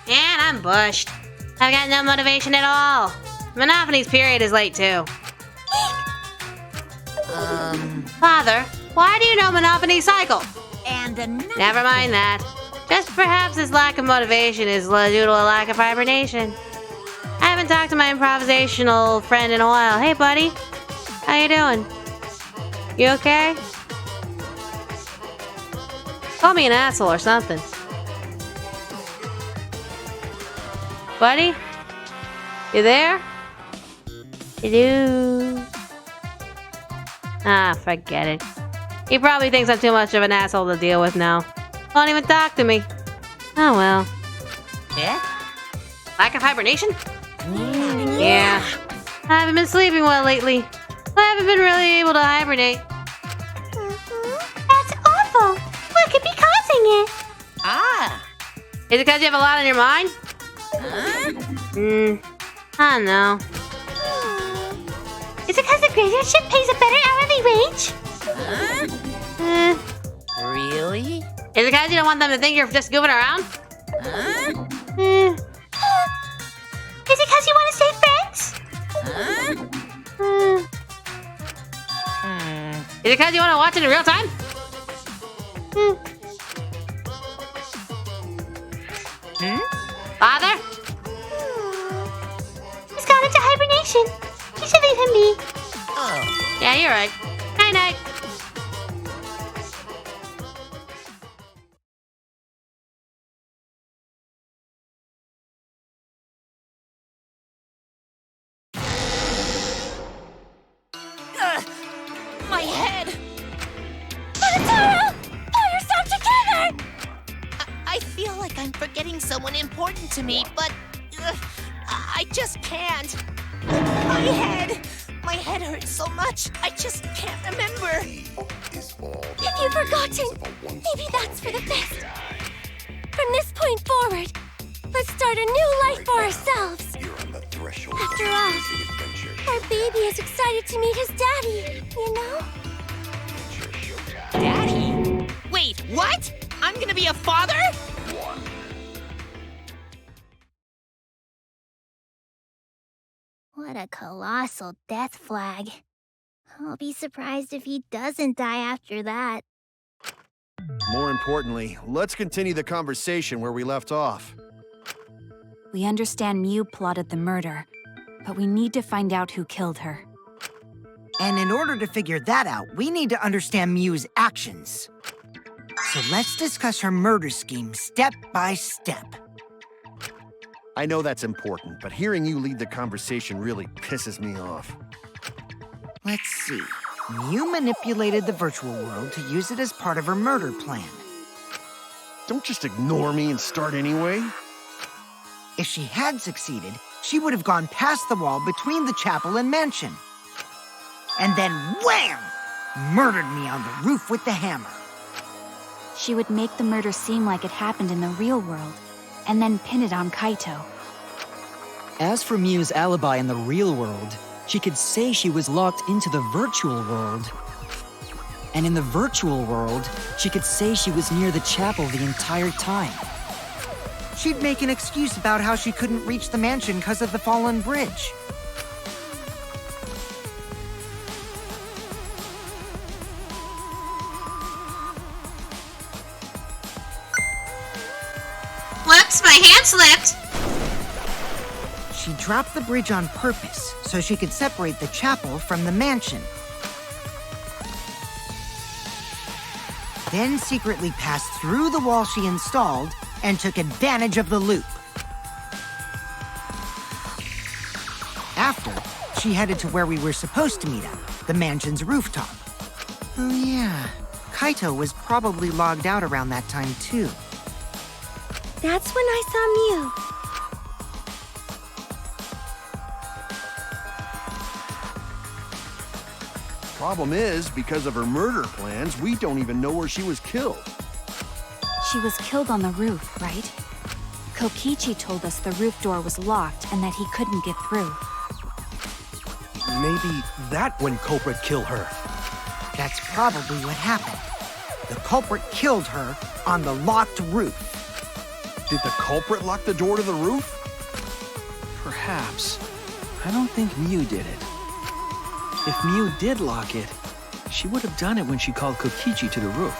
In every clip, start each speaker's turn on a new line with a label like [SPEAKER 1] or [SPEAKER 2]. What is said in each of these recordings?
[SPEAKER 1] And I'm bushed. I've got no motivation at all. Monopony's period is late too. Father, why do you know Monopony's cycle?
[SPEAKER 2] And another.
[SPEAKER 1] Never mind that. Just perhaps this lack of motivation is due to a lack of hibernation. I haven't talked to my improvisational friend in a while. Hey, buddy. How you doing? You okay? Call me an asshole or something. Buddy? You there? Hello? Ah, forget it. He probably thinks I'm too much of an asshole to deal with now. Won't even talk to me. Oh well.
[SPEAKER 2] Yeah?
[SPEAKER 1] Lack of hibernation? Yeah. I haven't been sleeping well lately. I haven't been really able to hibernate.
[SPEAKER 3] That's awful. What could be causing it?
[SPEAKER 2] Ah.
[SPEAKER 1] Is it because you have a lot on your mind? I don't know.
[SPEAKER 3] Is it because the graveyard shift pays a better hourly wage?
[SPEAKER 2] Really?
[SPEAKER 1] Is it because you don't want them to think you're just goofing around?
[SPEAKER 3] Is it because you want to stay friends?
[SPEAKER 1] Is it because you want to watch it in real time? Father?
[SPEAKER 3] He's gone into hibernation. You should leave him be.
[SPEAKER 2] Oh.
[SPEAKER 1] Yeah, you're right. Night-night.
[SPEAKER 2] My head.
[SPEAKER 3] Taro! Pull yourself together!
[SPEAKER 2] I feel like I'm forgetting someone important to me, but I just can't. My head. My head hurts so much. I just can't remember.
[SPEAKER 3] If you've forgotten, maybe that's for the best. From this point forward, let's start a new life for ourselves. After all, our baby is excited to meet his daddy, you know?
[SPEAKER 2] Daddy? Wait, what? I'm gonna be a father?
[SPEAKER 3] What a colossal death flag. I'll be surprised if he doesn't die after that.
[SPEAKER 4] More importantly, let's continue the conversation where we left off.
[SPEAKER 5] We understand Mew plotted the murder, but we need to find out who killed her.
[SPEAKER 6] And in order to figure that out, we need to understand Mew's actions. So let's discuss her murder scheme step by step.
[SPEAKER 4] I know that's important, but hearing you lead the conversation really pisses me off.
[SPEAKER 6] Let's see. Mew manipulated the virtual world to use it as part of her murder plan.
[SPEAKER 4] Don't just ignore me and start anyway.
[SPEAKER 6] If she had succeeded, she would have gone past the wall between the chapel and mansion. And then wham! Murdered me on the roof with the hammer.
[SPEAKER 5] She would make the murder seem like it happened in the real world, and then pin it on Kaito.
[SPEAKER 7] As for Mew's alibi in the real world, she could say she was locked into the virtual world. And in the virtual world, she could say she was near the chapel the entire time.
[SPEAKER 6] She'd make an excuse about how she couldn't reach the mansion because of the fallen bridge.
[SPEAKER 1] Whoops, my hand slipped.
[SPEAKER 6] She dropped the bridge on purpose so she could separate the chapel from the mansion. Then secretly passed through the wall she installed and took advantage of the loop. After, she headed to where we were supposed to meet up, the mansion's rooftop. Oh yeah, Kaito was probably logged out around that time too.
[SPEAKER 3] That's when I saw Mew.
[SPEAKER 4] Problem is, because of her murder plans, we don't even know where she was killed.
[SPEAKER 5] She was killed on the roof, right? Kokichi told us the roof door was locked and that he couldn't get through.
[SPEAKER 8] Maybe that when culprit killed her.
[SPEAKER 6] That's probably what happened. The culprit killed her on the locked roof.
[SPEAKER 4] Did the culprit lock the door to the roof?
[SPEAKER 8] Perhaps. I don't think Mew did it. If Mew did lock it, she would have done it when she called Kokichi to the roof.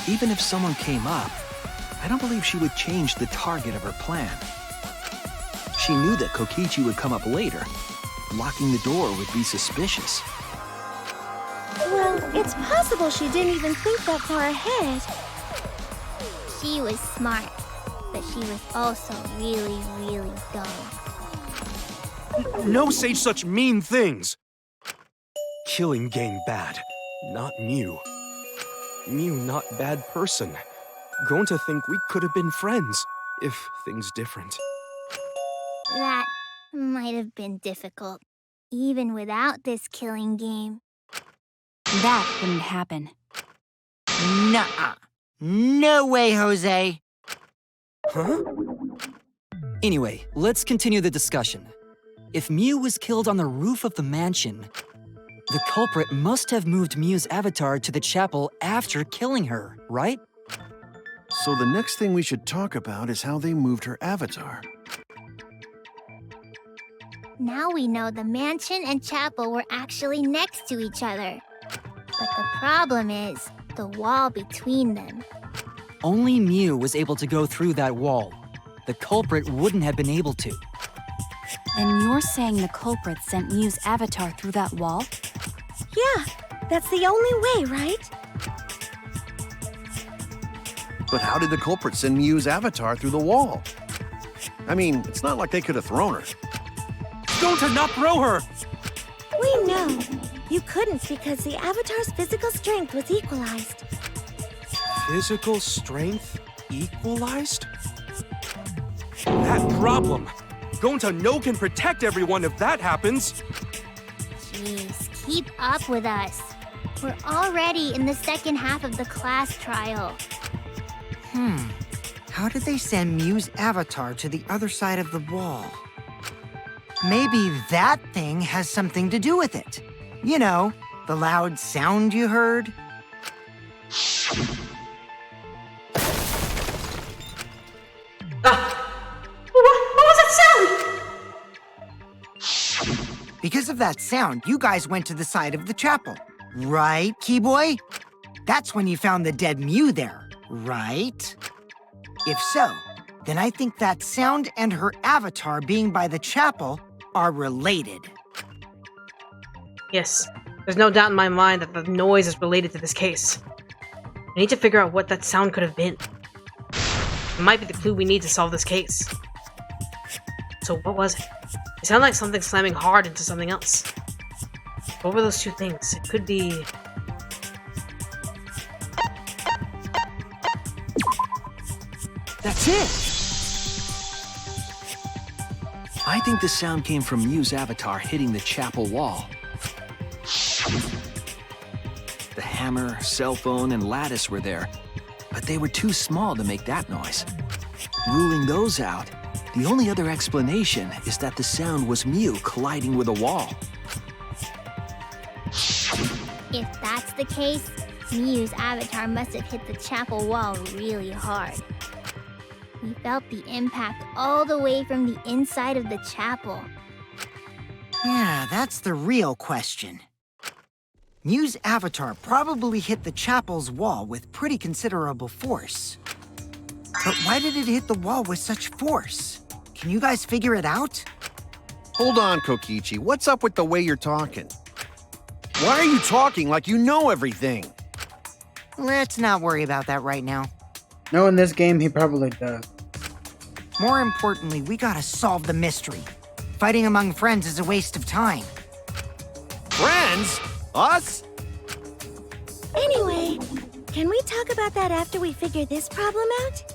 [SPEAKER 8] Even if someone came up, I don't believe she would change the target of her plan. She knew that Kokichi would come up later. Locking the door would be suspicious.
[SPEAKER 3] Well, it's possible she didn't even think that far ahead. She was smart, but she was also really, really dumb.
[SPEAKER 8] No say such mean things! Killing game bad, not Mew. Mew not bad person. Going to think we could have been friends, if things different.
[SPEAKER 3] That might have been difficult, even without this killing game.
[SPEAKER 5] That wouldn't happen.
[SPEAKER 6] Nuh-uh. No way, Jose.
[SPEAKER 8] Huh?
[SPEAKER 7] Anyway, let's continue the discussion. If Mew was killed on the roof of the mansion, the culprit must have moved Mew's avatar to the chapel after killing her, right?
[SPEAKER 4] So the next thing we should talk about is how they moved her avatar.
[SPEAKER 3] Now we know the mansion and chapel were actually next to each other. But the problem is the wall between them.
[SPEAKER 7] Only Mew was able to go through that wall. The culprit wouldn't have been able to.
[SPEAKER 5] Then you're saying the culprit sent Mew's avatar through that wall?
[SPEAKER 3] Yeah, that's the only way, right?
[SPEAKER 4] But how did the culprit send Mew's avatar through the wall? I mean, it's not like they could have thrown her.
[SPEAKER 8] Don't not throw her!
[SPEAKER 3] We know. You couldn't because the avatar's physical strength was equalized.
[SPEAKER 8] Physical strength equalized? That problem! Gonta no can protect everyone if that happens!
[SPEAKER 3] Jeez, keep up with us. We're already in the second half of the class trial.
[SPEAKER 6] How did they send Mew's avatar to the other side of the wall? Maybe that thing has something to do with it. You know, the loud sound you heard?
[SPEAKER 1] What was that sound?
[SPEAKER 6] Because of that sound, you guys went to the side of the chapel. Right, Keyboy? That's when you found the dead Mew there, right? If so, then I think that sound and her avatar being by the chapel are related.
[SPEAKER 1] Yes, there's no doubt in my mind that the noise is related to this case. We need to figure out what that sound could have been. It might be the clue we need to solve this case. So what was it? It sounded like something slamming hard into something else. What were those two things? It could be...
[SPEAKER 8] That's it! I think the sound came from Mew's avatar hitting the chapel wall. The hammer, cell phone, and lattice were there, but they were too small to make that noise. Ruling those out, the only other explanation is that the sound was Mew colliding with a wall.
[SPEAKER 3] If that's the case, Mew's avatar must have hit the chapel wall really hard. We felt the impact all the way from the inside of the chapel.
[SPEAKER 6] Yeah, that's the real question. Mew's avatar probably hit the chapel's wall with pretty considerable force. But why did it hit the wall with such force? Can you guys figure it out?
[SPEAKER 4] Hold on, Kokichi. What's up with the way you're talking? Why are you talking like you know everything?
[SPEAKER 6] Let's not worry about that right now.
[SPEAKER 9] No, in this game, he probably does.
[SPEAKER 6] More importantly, we gotta solve the mystery. Fighting among friends is a waste of time.
[SPEAKER 4] Friends? Us?
[SPEAKER 3] Anyway, can we talk about that after we figure this problem out?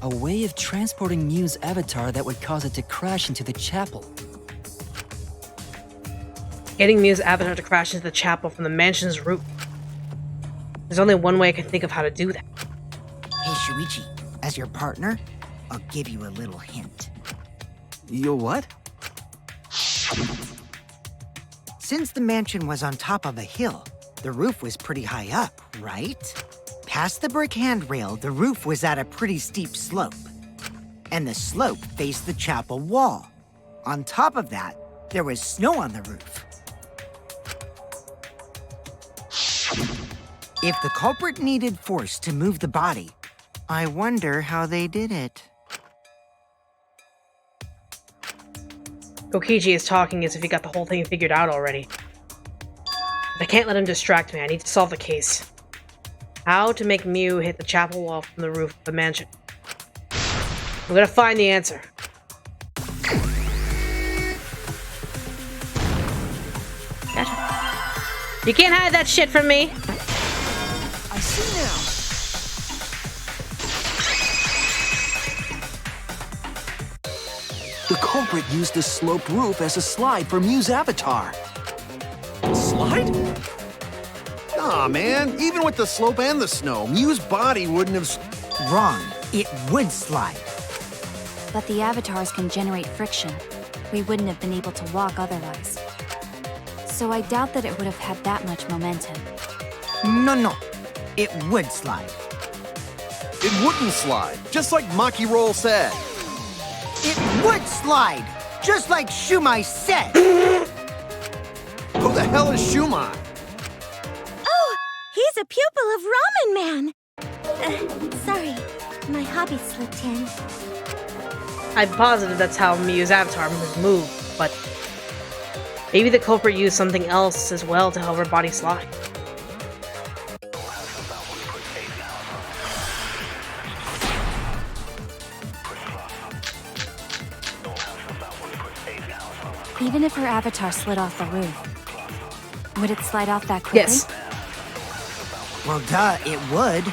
[SPEAKER 7] A way of transporting Mew's avatar that would cause it to crash into the chapel.
[SPEAKER 1] Getting Mew's avatar to crash into the chapel from the mansion's roof. There's only one way I can think of how to do that.
[SPEAKER 6] Hey, Shuichi, as your partner, I'll give you a little hint.
[SPEAKER 8] Yo, what?
[SPEAKER 6] Since the mansion was on top of a hill, The roof was pretty high up, right? Past the brick handrail, the roof was at a pretty steep slope. And the slope faced the chapel wall. On top of that, there was snow on the roof. If the culprit needed force to move the body, I wonder how they did it.
[SPEAKER 10] Kokichi is talking as if he got the whole thing figured out already. I can't let him distract me. I need to solve the case. How to make Mew hit the chapel wall from the roof of the mansion. I'm gonna find the answer. Gotcha. You can't hide that shit from me!
[SPEAKER 8] I see now. The culprit used the sloped roof as a slide for Mew's avatar. Slide?
[SPEAKER 4] Aw, man. Even with the slope and the snow, Mew's body wouldn't have...
[SPEAKER 6] Wrong. It would slide.
[SPEAKER 5] But the avatars can generate friction. We wouldn't have been able to walk otherwise. So I doubt that it would have had that much momentum.
[SPEAKER 6] No. It would slide.
[SPEAKER 4] It wouldn't slide, just like Maki Roll said.
[SPEAKER 6] It would slide, just like Shumai said.
[SPEAKER 4] Who the hell is Shumai?
[SPEAKER 3] Oh, he's a pupil of Ramen Man. Sorry, my hobby slipped in.
[SPEAKER 10] I'm positive that's how Mew's avatar would move, but maybe the culprit used something else as well to help her body slide.
[SPEAKER 5] Even if her avatar slid off the roof, would it slide off that quickly?
[SPEAKER 10] Yes.
[SPEAKER 6] Well, duh, it would.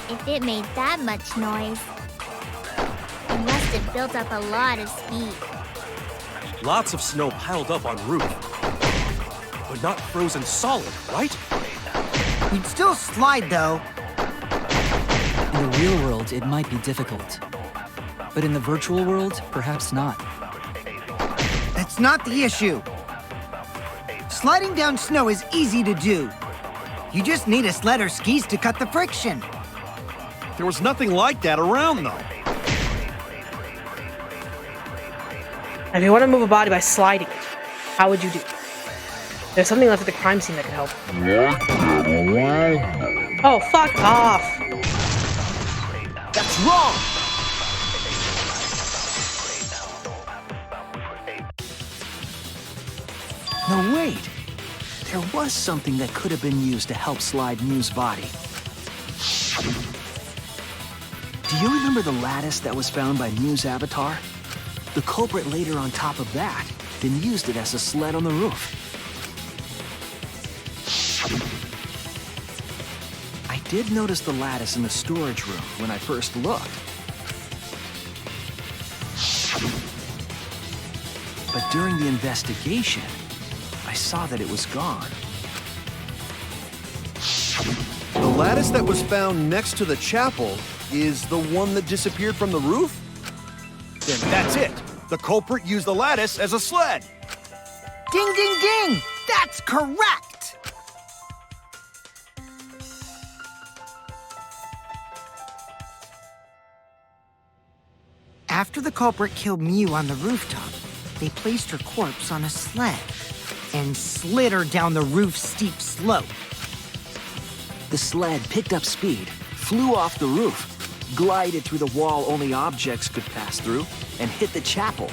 [SPEAKER 3] If it made that much noise, it must have built up a lot of speed.
[SPEAKER 11] Lots of snow piled up on roof. But not frozen solid, right?
[SPEAKER 6] You'd still slide, though.
[SPEAKER 7] In the real world, it might be difficult. But in the virtual world, perhaps not.
[SPEAKER 6] That's not the issue. Sliding down snow is easy to do. You just need a sled or skis to cut the friction.
[SPEAKER 4] There was nothing like that around, though.
[SPEAKER 10] If you want to move a body by sliding it, how would you do it? There's something left at the crime scene that could help. Oh, fuck off!
[SPEAKER 4] That's wrong!
[SPEAKER 8] No, wait. There was something that could have been used to help slide Mew's body. Do you remember the lattice that was found by Mew's avatar? The culprit laid her on top of that, then used it as a sled on the roof. I did notice the lattice in the storage room when I first looked. But during the investigation, I saw that it was gone.
[SPEAKER 4] The lattice that was found next to the chapel is the one that disappeared from the roof? Then that's it. The culprit used the lattice as a sled.
[SPEAKER 6] Ding, ding, ding! That's correct! After the culprit killed Mew on the rooftop, they placed her corpse on a sled and slid her down the roof's steep slope.
[SPEAKER 8] The sled picked up speed, flew off the roof, glided through the wall only objects could pass through, and hit the chapel.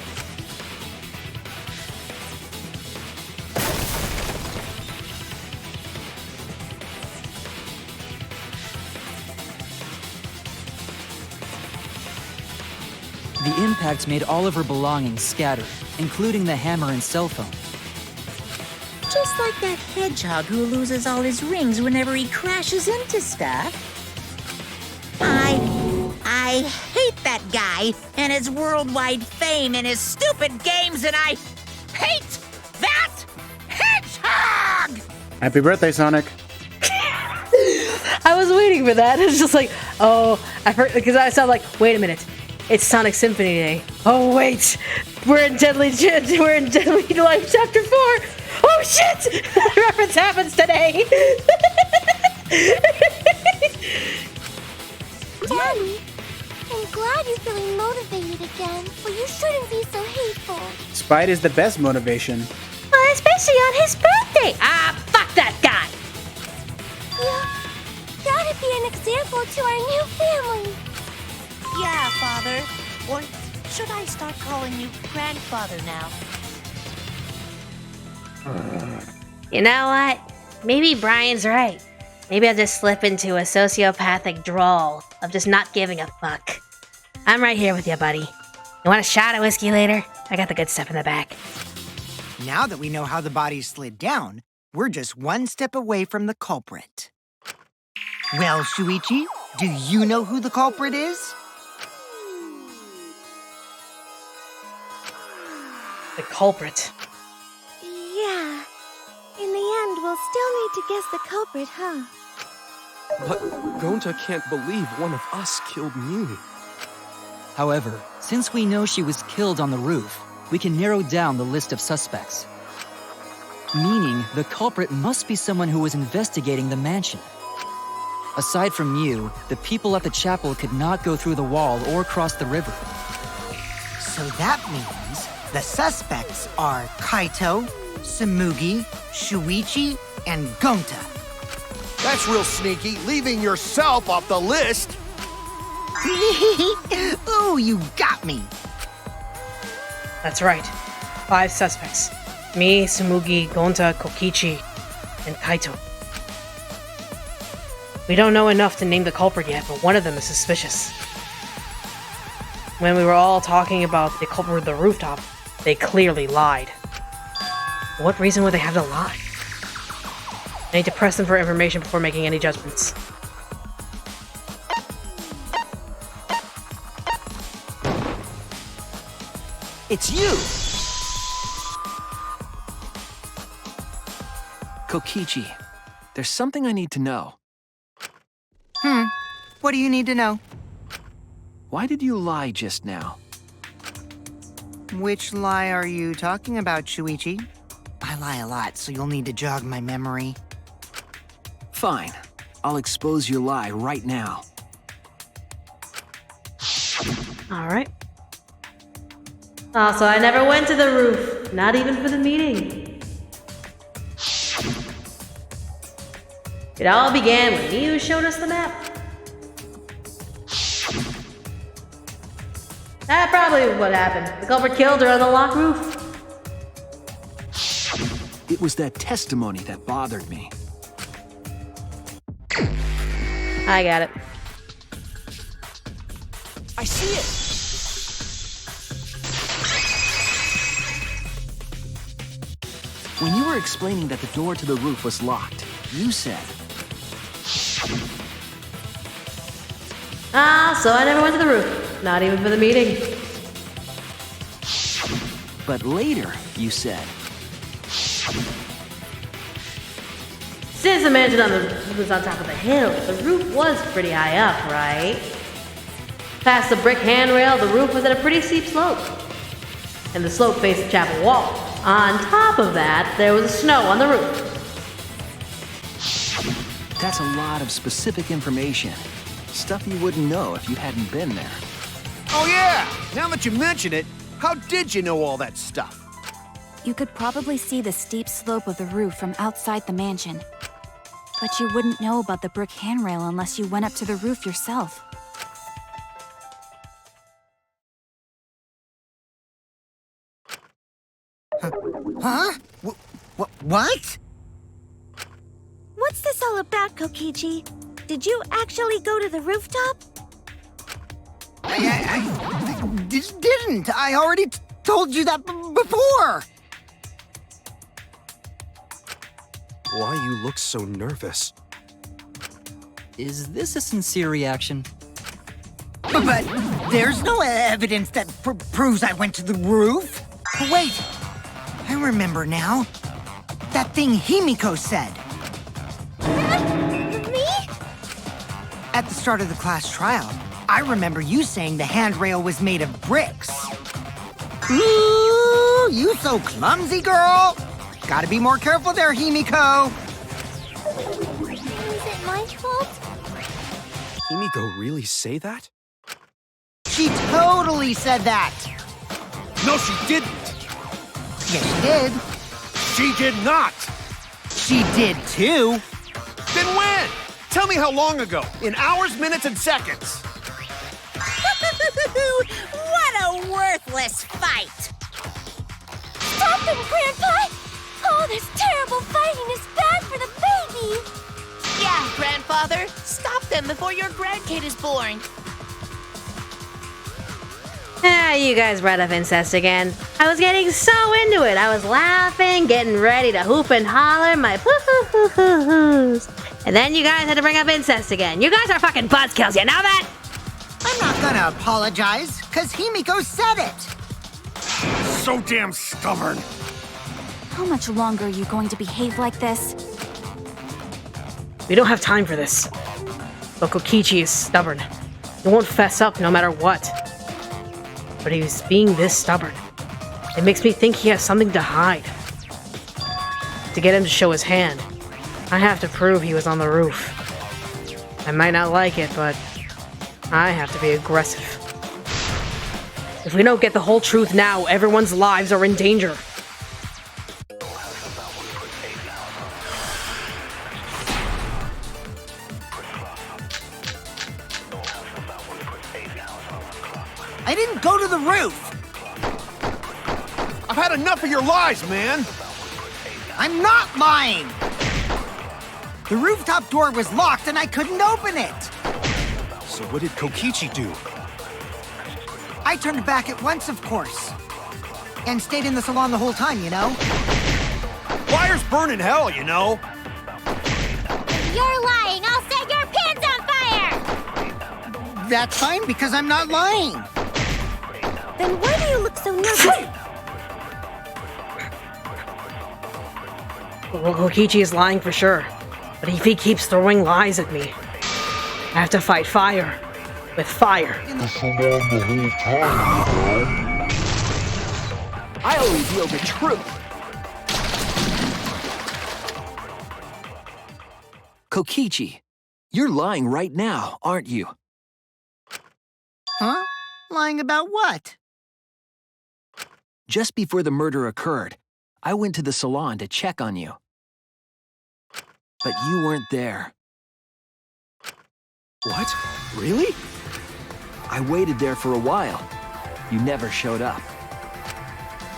[SPEAKER 7] The impact made all of her belongings scatter, including the hammer and cell phone.
[SPEAKER 12] Just like that hedgehog who loses all his rings whenever he crashes into stuff. I hate that guy and his worldwide fame and his stupid games, and I hate that hedgehog!
[SPEAKER 9] Happy birthday, Sonic.
[SPEAKER 10] I was waiting for that. It's just like, oh, I heard, because I sound like, wait a minute, it's Sonic Symphony Day. Oh wait, we're in Deadly Life Chapter 4. Oh Oh shit! That reference happens today!
[SPEAKER 3] Daddy, I'm glad you're feeling motivated again, but you shouldn't be so hateful.
[SPEAKER 9] Spite is the best motivation.
[SPEAKER 1] Well, especially on his birthday. Ah, fuck that guy.
[SPEAKER 3] Yeah, gotta be an example to our new family.
[SPEAKER 2] Yeah, Father. Or should I start calling you grandfather now?
[SPEAKER 1] You know what? Maybe Brian's right. Maybe I'll just slip into a sociopathic drawl of just not giving a fuck. I'm right here with you, buddy. You want a shot of whiskey later? I got the good stuff in the back.
[SPEAKER 6] Now that we know how the body slid down, we're just one step away from the culprit. Well, Shuichi, do you know who the culprit is?
[SPEAKER 10] The culprit.
[SPEAKER 3] Yeah. In the end, we'll still need to guess the culprit, huh?
[SPEAKER 11] But Gonta can't believe one of us killed Mew.
[SPEAKER 7] However, since we know she was killed on the roof, we can narrow down the list of suspects. Meaning, the culprit must be someone who was investigating the mansion. Aside from you, the people at the chapel could not go through the wall or cross the river.
[SPEAKER 6] So that means the suspects are Kaito, Samugi, Shuichi, and Gonta.
[SPEAKER 4] That's real sneaky, leaving yourself off the list.
[SPEAKER 6] Ooh, you got me.
[SPEAKER 10] That's right. 5 suspects. Me, Samugi, Gonta, Kokichi, and Kaito. We don't know enough to name the culprit yet, but one of them is suspicious. When we were all talking about the culprit with the rooftop, they clearly lied. What reason would they have to lie? I need to press them for information before making any judgments.
[SPEAKER 6] It's you!
[SPEAKER 8] Kokichi, there's something I need to know.
[SPEAKER 6] What do you need to know?
[SPEAKER 8] Why did you lie just now?
[SPEAKER 6] Which lie are you talking about, Shuichi? I lie a lot, so you'll need to jog my memory.
[SPEAKER 8] Fine. I'll expose your lie right now.
[SPEAKER 10] Alright.
[SPEAKER 1] Also, I never went to the roof, not even for the meeting. It all began when Miu showed us the map. That's probably what happened. The culprit killed her on the locked roof.
[SPEAKER 8] It was that testimony that bothered me.
[SPEAKER 1] I got it.
[SPEAKER 11] I see it!
[SPEAKER 8] When you were explaining that the door to the roof was locked, you said,
[SPEAKER 1] So I never went to the roof, not even for the meeting.
[SPEAKER 8] but later you said,
[SPEAKER 1] Since the mansion was on top of the hill, the roof was pretty high up, right? Past the brick handrail, the roof was at a pretty steep slope. And the slope faced the chapel wall. On top of that, there was snow on the roof.
[SPEAKER 8] that's a lot of specific information. Stuff you wouldn't know if you hadn't been there.
[SPEAKER 4] Oh yeah, now that you mention it, how did you know all that stuff?
[SPEAKER 5] You could probably see the steep slope of the roof from outside the mansion. But you wouldn't know about the brick handrail unless you went up to the roof yourself.
[SPEAKER 6] Huh? What?
[SPEAKER 3] What's this all about, Kokichi? Did you actually go to the rooftop?
[SPEAKER 6] I didn't. I already told you that before.
[SPEAKER 11] Why you look so nervous?
[SPEAKER 7] Is this a sincere reaction?
[SPEAKER 6] But there's no evidence that proves I went to the roof. Wait, I remember now. That thing Himiko said.
[SPEAKER 3] Me?
[SPEAKER 6] At the start of the class trial, I remember you saying the handrail was made of bricks. Ooh, you so clumsy, girl. Gotta be more careful there, Himiko.
[SPEAKER 3] Is it my fault?
[SPEAKER 11] Himiko really say that?
[SPEAKER 6] She totally said that.
[SPEAKER 4] No, she didn't.
[SPEAKER 6] Yes, she did.
[SPEAKER 4] She did not.
[SPEAKER 6] She did too.
[SPEAKER 4] Then when? Tell me how long ago. In hours, minutes, and seconds.
[SPEAKER 12] What a worthless fight!
[SPEAKER 3] Stop them, Grandpa! Oh, this terrible fighting is bad for the baby!
[SPEAKER 2] Yeah, grandfather. Stop them before your grandkid is born.
[SPEAKER 1] Ah, you guys brought up incest again. I was getting so into it. I was laughing, getting ready to hoop and holler my poo-hoo-hoo-hoo-hoos. And then you guys had to bring up incest again. You guys are fucking buzzkills, you know that?
[SPEAKER 6] I'm not gonna apologize, because Himiko said it.
[SPEAKER 4] So damn stubborn.
[SPEAKER 5] How much longer are you going to behave like this?
[SPEAKER 10] We don't have time for this. But Kokichi is stubborn. He won't fess up no matter what. But he's being this stubborn. It makes me think he has something to hide. To get him to show his hand, I have to prove he was on the roof. I might not like it, but I have to be aggressive. If we don't get the whole truth now, everyone's lives are in danger.
[SPEAKER 6] I didn't go to the roof.
[SPEAKER 4] I've had enough of your lies, man.
[SPEAKER 6] I'm not lying. The rooftop door was locked and I couldn't open it.
[SPEAKER 11] So what did Kokichi do?
[SPEAKER 6] I turned back at once, of course. And stayed in the salon the whole time, you know?
[SPEAKER 4] Liars burn in hell, you know.
[SPEAKER 3] You're lying! I'll set your pants on fire!
[SPEAKER 6] That's fine, because I'm not lying.
[SPEAKER 3] Then why do you look so nervous?
[SPEAKER 10] Well, Kokichi is lying for sure. But if he keeps throwing lies at me, I have to fight fire with fire.
[SPEAKER 8] I'll reveal the truth. Kokichi, you're lying right now, aren't you?
[SPEAKER 6] Huh? Lying about what?
[SPEAKER 8] Just before the murder occurred, I went to the salon to check on you. But you weren't there.
[SPEAKER 11] What? Really?
[SPEAKER 8] I waited there for a while. You never showed up.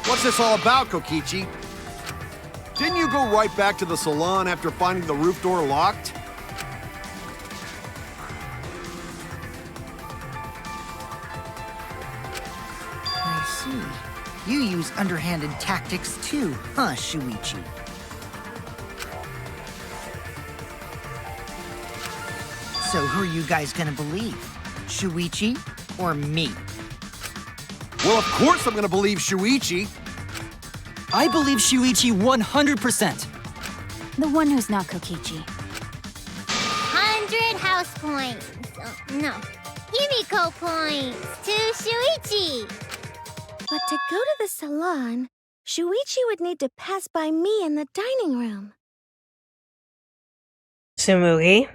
[SPEAKER 4] What's this all about, Kokichi? Didn't you go right back to the salon after finding the roof door locked?
[SPEAKER 6] I see. You use underhanded tactics too, huh, Shuichi? So who are you guys gonna believe? Shuichi or me?
[SPEAKER 4] Well, of course I'm gonna believe Shuichi.
[SPEAKER 7] I believe Shuichi 100%.
[SPEAKER 5] The one who's not Kokichi.
[SPEAKER 3] 100 house points. No. Himiko points to Shuichi. But to go to the salon, Shuichi would need to pass by me in the dining room.
[SPEAKER 10] Tsumugi,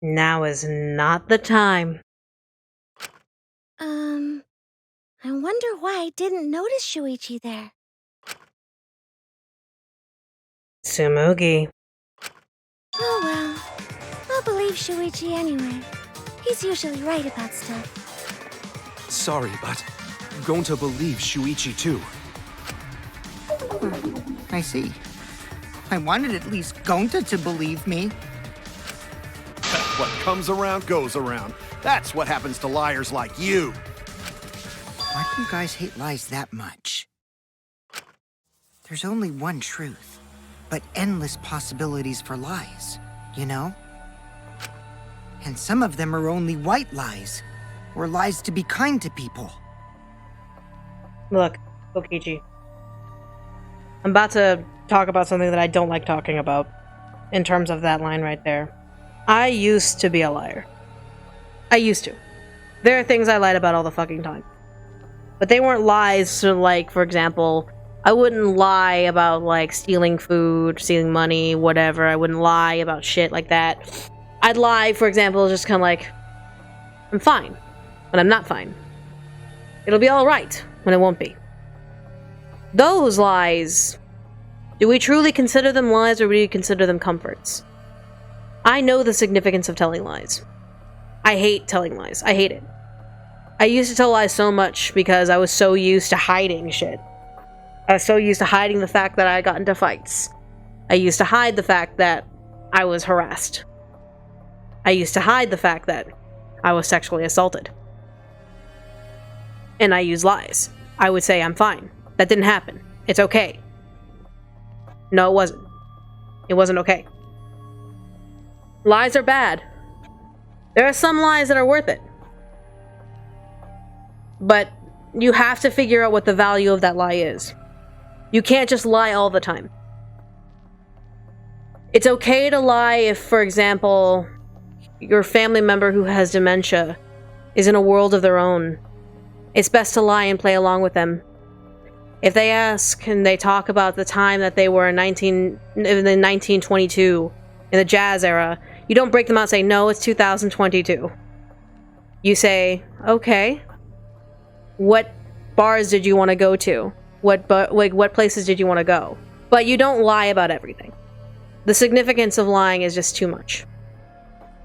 [SPEAKER 10] now is not the time.
[SPEAKER 3] I wonder why I didn't notice Shuichi there.
[SPEAKER 10] Tsumugi.
[SPEAKER 3] Oh well. I'll believe Shuichi anyway. He's usually right about stuff.
[SPEAKER 11] Sorry, but I'm going to believe Shuichi too.
[SPEAKER 6] I see. I wanted at least Gonta to believe me.
[SPEAKER 4] What comes around goes around. That's what happens to liars like you.
[SPEAKER 6] Why do you guys hate lies that much? There's only one truth, but endless possibilities for lies, you know? And some of them are only white lies, or lies to be kind to people.
[SPEAKER 10] Look, Kokichi. I'm about to talk about something that I don't like talking about in terms of that line right there. I used to be a liar. I used to. There are things I lied about all the fucking time. But they weren't lies to, like, for example, I wouldn't lie about, like, stealing food, stealing money, whatever. I wouldn't lie about shit like that. I'd lie, for example, just kind of like, I'm fine, when I'm not fine. It'll be alright, when it won't be. Those lies, do we truly consider them lies, or do we consider them comforts? I know the significance of telling lies. I hate telling lies. I hate it. I used to tell lies so much because I was so used to hiding shit. I was so used to hiding the fact that I got into fights. I used to hide the fact that I was harassed. I used to hide the fact that I was sexually assaulted. And I use lies. I would say, I'm fine. That didn't happen. It's okay. No, it wasn't. It wasn't okay. Lies are bad. There are some lies that are worth it. But you have to figure out what the value of that lie is. You can't just lie all the time. It's okay to lie if, for example, your family member who has dementia is in a world of their own. It's best to lie and play along with them. If they ask and they talk about the time that they were in 1922, in the jazz era, you don't break them out and say, no, it's 2022. You say, okay, what bars did you want to go to? What places did you want to go? But you don't lie about everything. The significance of lying is just too much.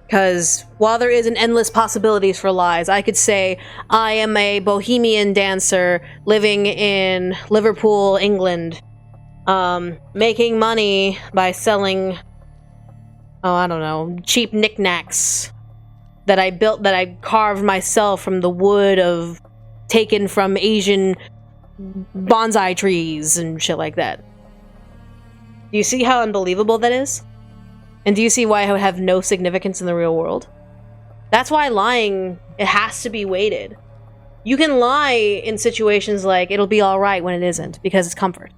[SPEAKER 10] Because while there is an endless possibilities for lies, I could say, I am a bohemian dancer living in Liverpool, England, making money by selling, I don't know, cheap knickknacks that I built, that I carved myself from the wood of taken from Asian bonsai trees and shit like that. Do you see how unbelievable that is? And do you see why it would have no significance in the real world? That's why lying, it has to be weighted. You can lie in situations like, it'll be alright when it isn't, because it's comfort.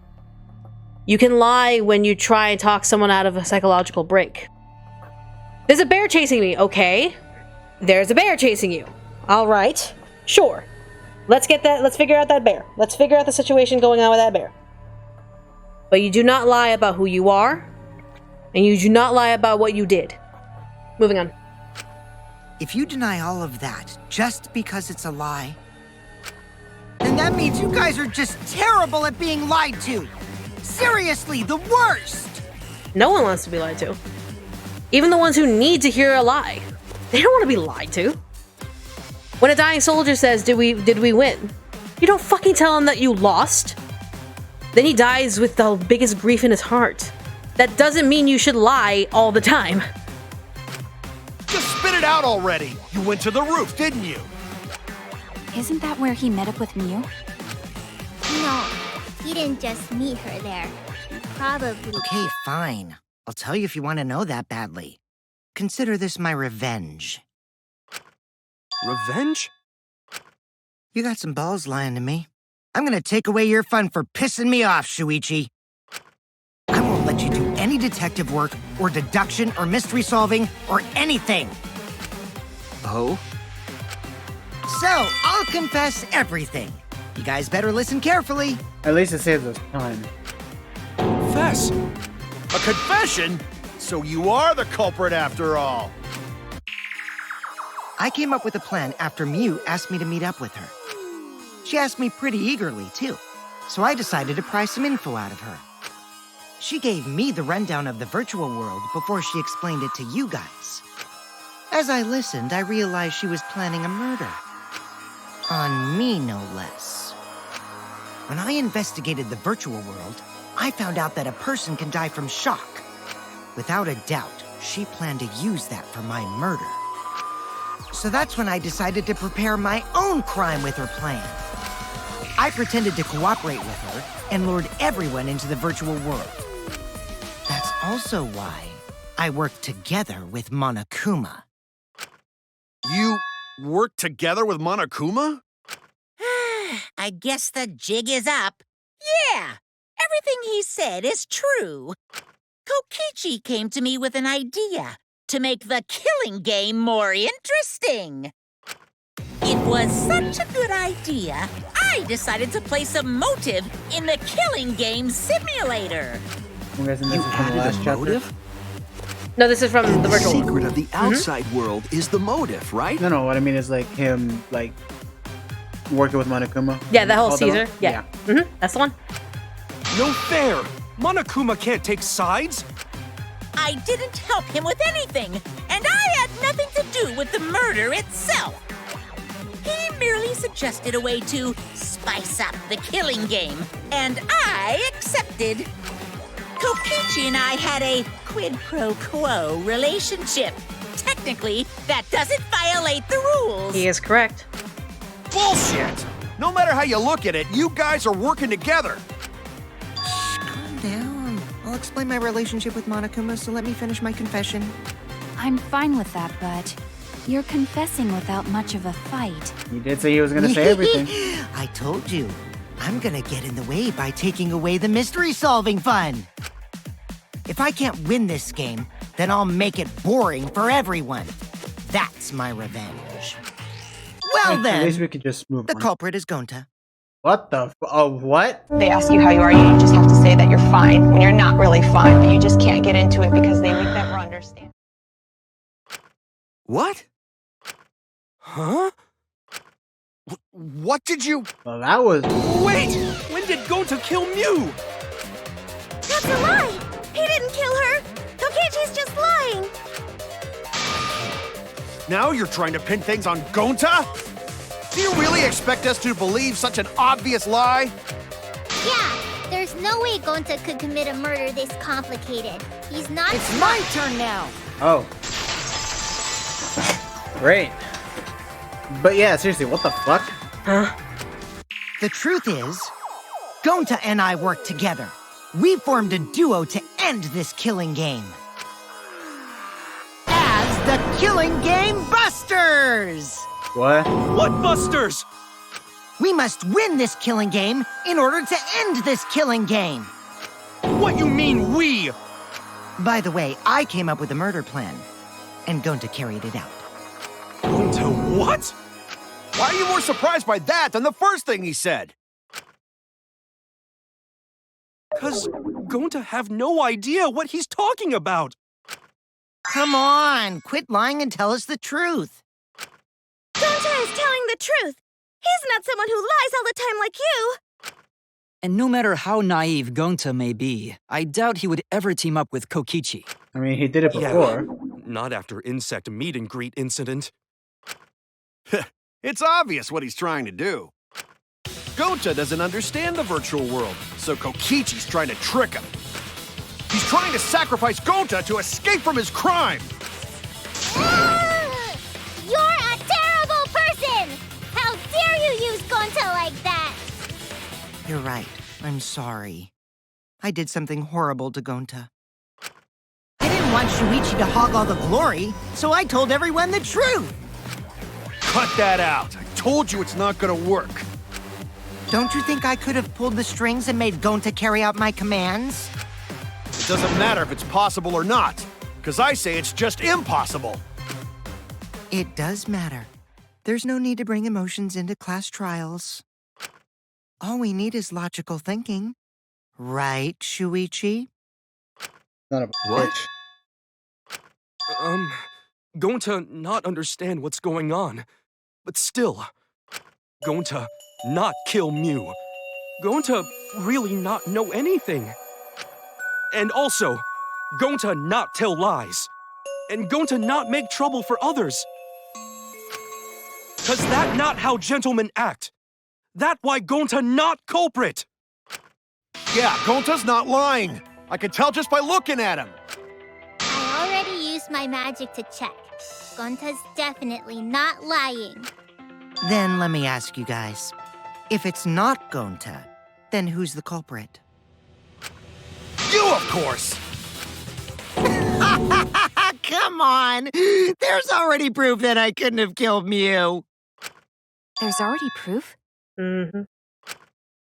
[SPEAKER 10] You can lie when you try and talk someone out of a psychological break. There's a bear chasing me, okay. There's a bear chasing you. Alright, sure. Let's figure out that bear. Let's figure out the situation going on with that bear. But you do not lie about who you are, and you do not lie about what you did. Moving on.
[SPEAKER 6] If you deny all of that just because it's a lie, then that means you guys are just terrible at being lied to. Seriously, the worst!
[SPEAKER 10] No one wants to be lied to. Even the ones who need to hear a lie. They don't want to be lied to. When a dying soldier says, did we win? You don't fucking tell him that you lost. Then he dies with the biggest grief in his heart. That doesn't mean you should lie all the time.
[SPEAKER 4] Just spit it out already! You went to the roof, didn't you?
[SPEAKER 5] Isn't that where he met up with Mew?
[SPEAKER 3] No, he didn't just meet her there. He probably...
[SPEAKER 6] Okay, fine. I'll tell you if you want to know that badly. Consider this my revenge.
[SPEAKER 11] Revenge?
[SPEAKER 6] You got some balls lying to me. I'm gonna take away your fun for pissing me off, Shuichi. I won't let you do any detective work, or deduction, or mystery solving, or anything.
[SPEAKER 7] Oh?
[SPEAKER 6] So, I'll confess everything. You guys better listen carefully.
[SPEAKER 9] At least it saves us time.
[SPEAKER 11] Confess.
[SPEAKER 4] A confession? So you are the culprit after all.
[SPEAKER 6] I came up with a plan after Mew asked me to meet up with her. She asked me pretty eagerly, too, so I decided to pry some info out of her. She gave me the rundown of the virtual world before she explained it to you guys. As I listened, I realized she was planning a murder. On me, no less. When I investigated the virtual world, I found out that a person can die from shock. Without a doubt, she planned to use that for my murder. So that's when I decided to prepare my own crime with her plan. I pretended to cooperate with her and lured everyone into the virtual world. That's also why I worked together with Monokuma.
[SPEAKER 4] You worked together with Monokuma?
[SPEAKER 12] I guess the jig is up. Yeah, everything he said is true. Kokichi came to me with an idea to make the killing game more interesting. It was such a good idea, I decided to place a motive in the killing game simulator.
[SPEAKER 9] I'm guessing this
[SPEAKER 11] You
[SPEAKER 9] is from the
[SPEAKER 11] added
[SPEAKER 9] last
[SPEAKER 11] a
[SPEAKER 9] chapter.
[SPEAKER 11] motive?
[SPEAKER 10] No, this is from
[SPEAKER 11] And
[SPEAKER 10] the
[SPEAKER 11] the
[SPEAKER 10] virtual.
[SPEAKER 11] secret of the outside world is the motive, right?
[SPEAKER 9] No, no. What I mean is like him, like working with Monokuma.
[SPEAKER 10] Yeah, that whole
[SPEAKER 9] Called that
[SPEAKER 10] Caesar.
[SPEAKER 9] one?
[SPEAKER 10] Yeah. That's the one.
[SPEAKER 11] No fair! Monokuma can't take sides!
[SPEAKER 12] I didn't help him with anything, and I had nothing to do with the murder itself. He merely suggested a way to spice up the killing game, and I accepted. Kokichi and I had a quid pro quo relationship. Technically, that doesn't violate the rules.
[SPEAKER 10] He is correct.
[SPEAKER 4] Bullshit! No matter how you look at it, you guys are working together.
[SPEAKER 6] Calm down. I'll explain my relationship with Monokuma, so let me finish my confession.
[SPEAKER 5] I'm fine with that, but you're confessing without much of a fight.
[SPEAKER 9] He did say he was gonna say everything.
[SPEAKER 6] I told you. I'm gonna get in the way by taking away the mystery-solving fun. If I can't win this game, then I'll make it boring for everyone. That's my revenge. Well
[SPEAKER 9] At
[SPEAKER 6] then,
[SPEAKER 9] least we could just move
[SPEAKER 6] the
[SPEAKER 9] on.
[SPEAKER 6] culprit is Gonta.
[SPEAKER 9] What the? What?
[SPEAKER 13] They ask you how you are, you just have to say that you're fine when you're not really fine, but you just can't get into it because they would never understand.
[SPEAKER 4] What? Huh? What did you...
[SPEAKER 9] Well, that was...
[SPEAKER 11] Wait! When did Gonta kill Mew?
[SPEAKER 3] That's a lie! He didn't kill her! Kokichi's just lying!
[SPEAKER 4] Now you're trying to pin things on Gonta? Do you really expect us to believe such an obvious lie?
[SPEAKER 3] Yeah, there's no way Gonta could commit a murder this complicated. He's not.
[SPEAKER 6] It's my turn now.
[SPEAKER 9] Oh. Great. But yeah, seriously, what the fuck?
[SPEAKER 10] Huh?
[SPEAKER 6] The truth is, Gonta and I worked together. We formed a duo to end this killing game. As the Killing Game Busters!
[SPEAKER 9] What?
[SPEAKER 11] What busters?
[SPEAKER 6] We must win this killing game in order to end this killing game.
[SPEAKER 11] What you mean, we?
[SPEAKER 6] By the way, I came up with a murder plan, and Gonta carried it out.
[SPEAKER 11] Gonta what?
[SPEAKER 4] Why are you more surprised by that than the first thing he said?
[SPEAKER 11] 'Cause Gonta have no idea what he's talking about.
[SPEAKER 6] Come on, quit lying and tell us the truth.
[SPEAKER 3] Gonta is telling the truth! He's not someone who lies all the time like you!
[SPEAKER 7] And no matter how naive Gonta may be, I doubt he would ever team up with Kokichi.
[SPEAKER 9] I mean, he did it before.
[SPEAKER 11] Not after insect meet and greet incident.
[SPEAKER 4] It's obvious what he's trying to do. Gonta doesn't understand the virtual world, so Kokichi's trying to trick him. He's trying to sacrifice Gonta to escape from his crime!
[SPEAKER 3] You're a terrible person! How dare you use Gonta like that!
[SPEAKER 6] You're right. I'm sorry. I did something horrible to Gonta. I didn't want Shuichi to hog all the glory, so I told everyone the truth.
[SPEAKER 4] Cut that out. I told you it's not gonna work.
[SPEAKER 6] Don't you think I could have pulled the strings and made Gonta carry out my commands?
[SPEAKER 4] It doesn't matter if it's possible or not, because I say it's just impossible.
[SPEAKER 6] It does matter. There's no need to bring emotions into class trials. All we need is logical thinking. Right, Shuichi?
[SPEAKER 9] Not a
[SPEAKER 11] What?
[SPEAKER 9] bitch.
[SPEAKER 11] Gonta not understand what's going on. But still, Gonta not kill Mew. Gonta really not know anything. And also, Gonta not tell lies. And Gonta not make trouble for others. 'Cause that not how gentlemen act. That why Gonta not culprit.
[SPEAKER 4] Yeah, Gonta's not lying. I can tell just by looking at him.
[SPEAKER 3] I already used my magic to check. Gonta's definitely not lying.
[SPEAKER 6] Then let me ask you guys. If it's not Gonta, then who's the culprit?
[SPEAKER 4] You, of course!
[SPEAKER 6] Come on! There's already proof that I couldn't have killed Mew.
[SPEAKER 5] There's already proof?
[SPEAKER 10] Mm-hmm.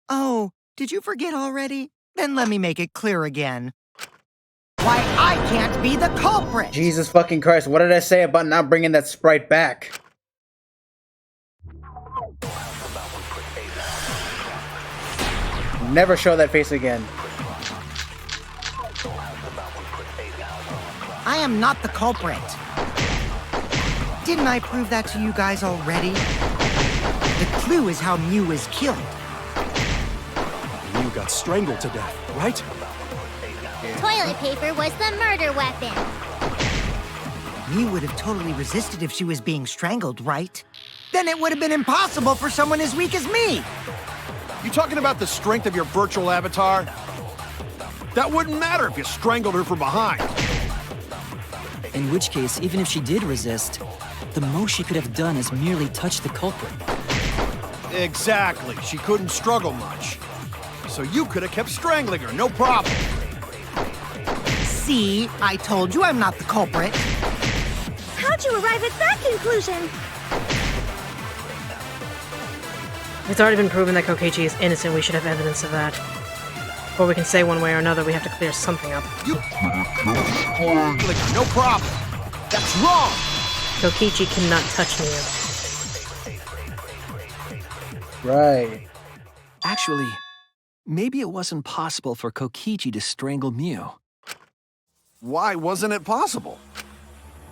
[SPEAKER 6] Oh, did you forget already? Then let me make it clear again. Why I can't be the culprit!
[SPEAKER 9] Jesus fucking Christ, what did I say about not bringing that sprite back? Never show that face again.
[SPEAKER 6] I am not the culprit. Didn't I prove that to you guys already? The clue is how Mew was killed.
[SPEAKER 11] Mew got strangled to death, right?
[SPEAKER 3] Toilet paper was the murder weapon.
[SPEAKER 6] Mew would have totally resisted if she was being strangled, right? Then it would have been impossible for someone as weak as me.
[SPEAKER 4] You talking about the strength of your virtual avatar? That wouldn't matter if you strangled her from behind.
[SPEAKER 7] In which case, even if she did resist, the most she could have done is merely touch the culprit.
[SPEAKER 4] Exactly. She couldn't struggle much. So you could have kept strangling her, no problem.
[SPEAKER 6] See, I told you I'm not the culprit.
[SPEAKER 3] How'd you arrive at that conclusion?
[SPEAKER 10] It's already been proven that Kokichi is innocent. We should have evidence of that. Before we can say one way or another, we have to clear something up.
[SPEAKER 4] You... No problem. That's wrong!
[SPEAKER 10] Kokichi cannot touch me.
[SPEAKER 9] Right.
[SPEAKER 8] Actually, maybe it wasn't possible for Kokichi to strangle Mew.
[SPEAKER 4] Why wasn't it possible?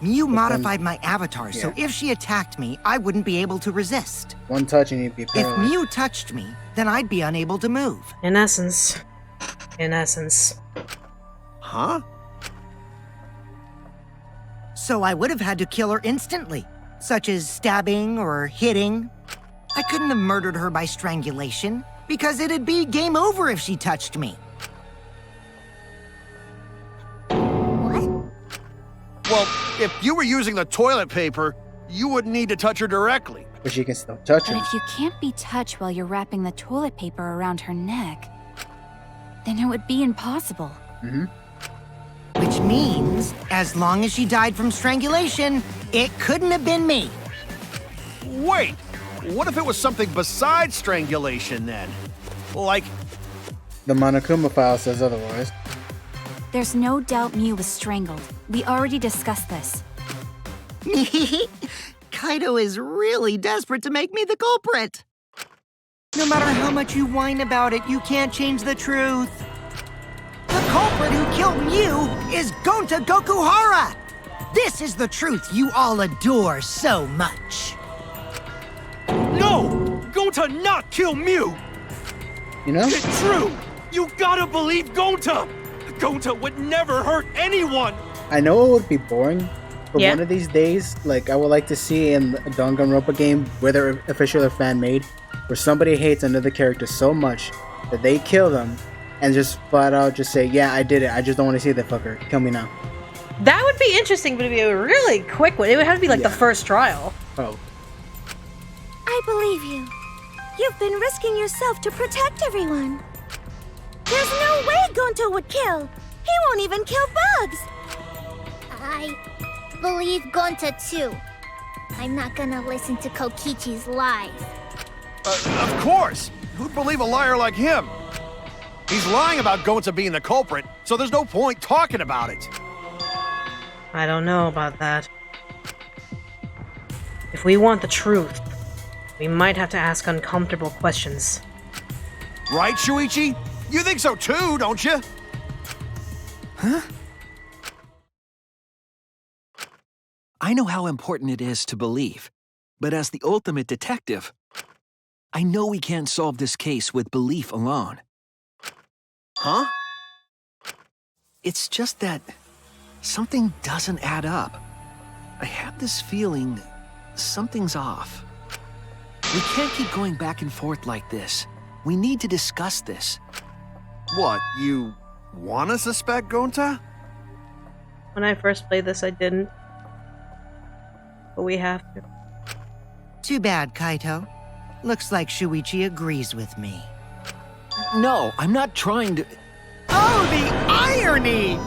[SPEAKER 6] Mew modified my avatar, so if she attacked me, I wouldn't be able to resist.
[SPEAKER 9] One touch and you'd be
[SPEAKER 6] If
[SPEAKER 9] paralyzed.
[SPEAKER 6] Mew touched me, then I'd be unable to move.
[SPEAKER 10] In essence. In essence.
[SPEAKER 4] Huh?
[SPEAKER 6] So I would have had to kill her instantly, such as stabbing or hitting. I couldn't have murdered her by strangulation, because it'd be game over if she touched me.
[SPEAKER 3] What?
[SPEAKER 4] Well, if you were using the toilet paper, you wouldn't need to touch her directly.
[SPEAKER 9] But she can still touch
[SPEAKER 5] But
[SPEAKER 9] him.
[SPEAKER 5] if you can't be touched while you're wrapping the toilet paper around her neck, then it would be impossible.
[SPEAKER 6] Which means, as long as she died from strangulation, it couldn't have been me.
[SPEAKER 4] Wait! What if it was something besides strangulation then? Like...
[SPEAKER 9] The Monokuma file says otherwise.
[SPEAKER 5] There's no doubt Mew was strangled. We already discussed this.
[SPEAKER 6] Kaito is really desperate to make me the culprit. No matter how much you whine about it, you can't change the truth. The culprit who killed Mew is Gonta Gokuhara! This is the truth you all adore so much.
[SPEAKER 11] No! Gonta not kill Mew!
[SPEAKER 9] You know?
[SPEAKER 11] It's true! You gotta believe Gonta! Gonta would never hurt anyone!
[SPEAKER 9] I know it would be boring, but
[SPEAKER 10] Yeah.
[SPEAKER 9] one of these days, like, I would like to see in a DanganRonpa game, whether official or fan made, where somebody hates another character so much that they kill them and just flat out just say, yeah, I did it. I just don't want to see that fucker. Kill me now.
[SPEAKER 10] That would be interesting, but it'd be a really quick one. It would have to be like the first trial.
[SPEAKER 9] Oh.
[SPEAKER 3] I believe you. You've been risking yourself to protect everyone. There's no way Gonto would kill. He won't even kill bugs. I believe Gonta too. I'm not gonna listen to Kokichi's lies.
[SPEAKER 4] Of course! Who'd believe a liar like him? He's lying about Gonta being the culprit, so there's no point talking about it.
[SPEAKER 10] I don't know about that. If we want the truth, we might have to ask uncomfortable questions.
[SPEAKER 4] Right, Shuichi? You think so too, don't you?
[SPEAKER 8] Huh? I know how important it is to believe, but as the ultimate detective, I know we can't solve this case with belief alone.
[SPEAKER 4] Huh?
[SPEAKER 8] It's just that something doesn't add up. I have this feeling something's off. We can't keep going back and forth like this. We need to discuss this.
[SPEAKER 4] What, you wanna suspect Gonta?
[SPEAKER 10] When I first played this, I didn't. But we have to.
[SPEAKER 6] Too bad, Kaito. Looks like Shuichi agrees with me.
[SPEAKER 8] No, I'm not trying to...
[SPEAKER 6] Oh, the irony!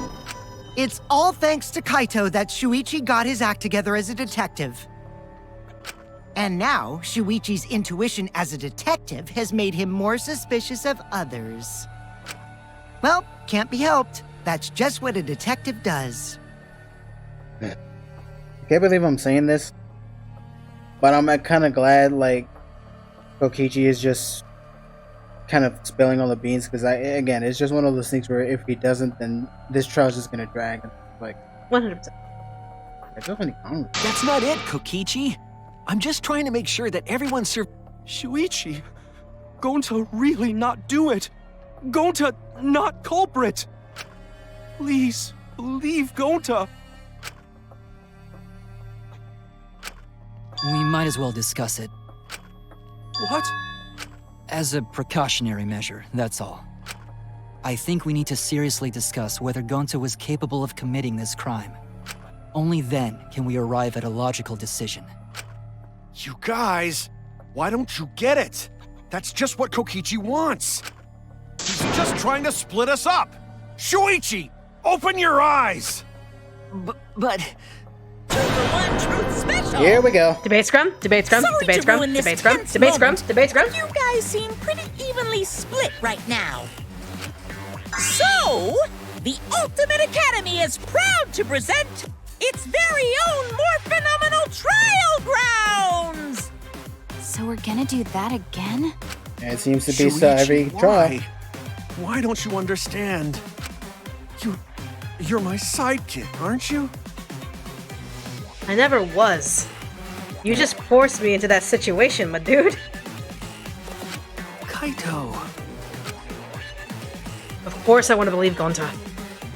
[SPEAKER 6] It's all thanks to Kaito that Shuichi got his act together as a detective. And now, Shuichi's intuition as a detective has made him more suspicious of others. Well, can't be helped. That's just what a detective does.
[SPEAKER 9] I can't believe I'm saying this, but I'm kind of glad, like, Kokichi is just kind of spilling all the beans because again, it's just one of those things where if he doesn't, then this trial's just gonna drag. Like
[SPEAKER 10] 100%.
[SPEAKER 9] I don't have any comment.
[SPEAKER 8] That's not it, Kokichi. I'm just trying to make sure that everyone
[SPEAKER 11] Shuichi, Gonta really not do it. Gonta not culprit. Please, believe Gonta.
[SPEAKER 7] We might as well discuss it.
[SPEAKER 11] What?
[SPEAKER 7] As a precautionary measure, that's all. I think we need to seriously discuss whether Gonta was capable of committing this crime. Only then can we arrive at a logical decision.
[SPEAKER 4] You guys, why don't you get it? That's just what Kokichi wants. He's just trying to split us up. Shuichi, open your eyes.
[SPEAKER 7] But...
[SPEAKER 12] Two for one truth special.
[SPEAKER 9] Here we go.
[SPEAKER 10] Debate scrum, debate scrum,
[SPEAKER 12] Sorry
[SPEAKER 10] debate
[SPEAKER 12] to
[SPEAKER 10] scrum,
[SPEAKER 12] ruin this
[SPEAKER 10] debate scrum,
[SPEAKER 12] tense
[SPEAKER 10] debate scrum,
[SPEAKER 12] moment,
[SPEAKER 10] debate scrum.
[SPEAKER 12] but you guys seem pretty evenly split right now. So, the Ultimate Academy is proud to present its very own more phenomenal trial grounds.
[SPEAKER 5] So we're gonna do that again?
[SPEAKER 9] And it seems to be so
[SPEAKER 4] Shuichi,
[SPEAKER 9] every
[SPEAKER 4] why?
[SPEAKER 9] trial.
[SPEAKER 4] Why don't you understand? You're my sidekick, aren't you?
[SPEAKER 10] I never was. You just forced me into that situation, my dude.
[SPEAKER 8] Kaito.
[SPEAKER 10] Of course I want to believe Gonta.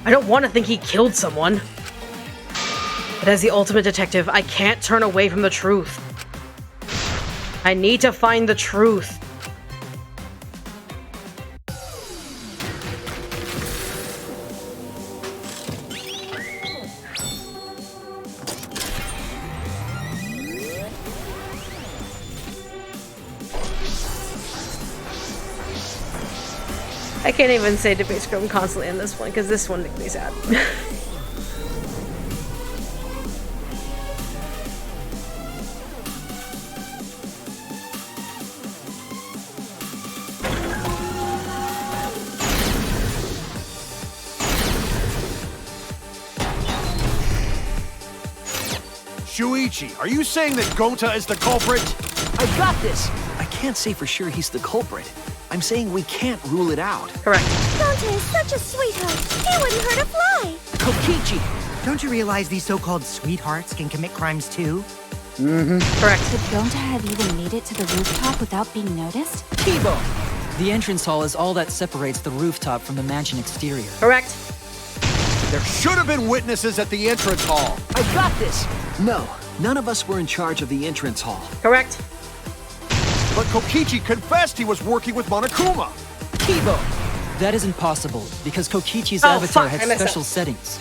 [SPEAKER 10] I don't want to think he killed someone. But as the ultimate detective, I can't turn away from the truth. I need to find the truth. I can't even say debate scrum constantly in this one, because this one makes me sad.
[SPEAKER 4] Shuichi, are you saying that Gonta is the culprit?
[SPEAKER 8] I got this. I can't say for sure he's the culprit. I'm saying we can't rule it out.
[SPEAKER 10] Correct.
[SPEAKER 3] Gonta is such a sweetheart. He wouldn't hurt a fly.
[SPEAKER 6] Kokichi! Don't you realize these so-called sweethearts can commit crimes too?
[SPEAKER 10] Correct.
[SPEAKER 5] Could Gonta have even made it to the rooftop without being noticed?
[SPEAKER 7] Kibo! The entrance hall is all that separates the rooftop from the mansion exterior.
[SPEAKER 10] Correct.
[SPEAKER 4] There should have been witnesses at the entrance hall.
[SPEAKER 8] I got this. No, none of us were in charge of the entrance hall.
[SPEAKER 10] Correct.
[SPEAKER 4] But Kokichi confessed he was working with Monokuma.
[SPEAKER 7] Kibo! That isn't possible, because Kokichi's
[SPEAKER 10] Oh,
[SPEAKER 7] avatar
[SPEAKER 10] fuck, I
[SPEAKER 7] had
[SPEAKER 10] messed
[SPEAKER 7] special
[SPEAKER 10] up.
[SPEAKER 7] settings.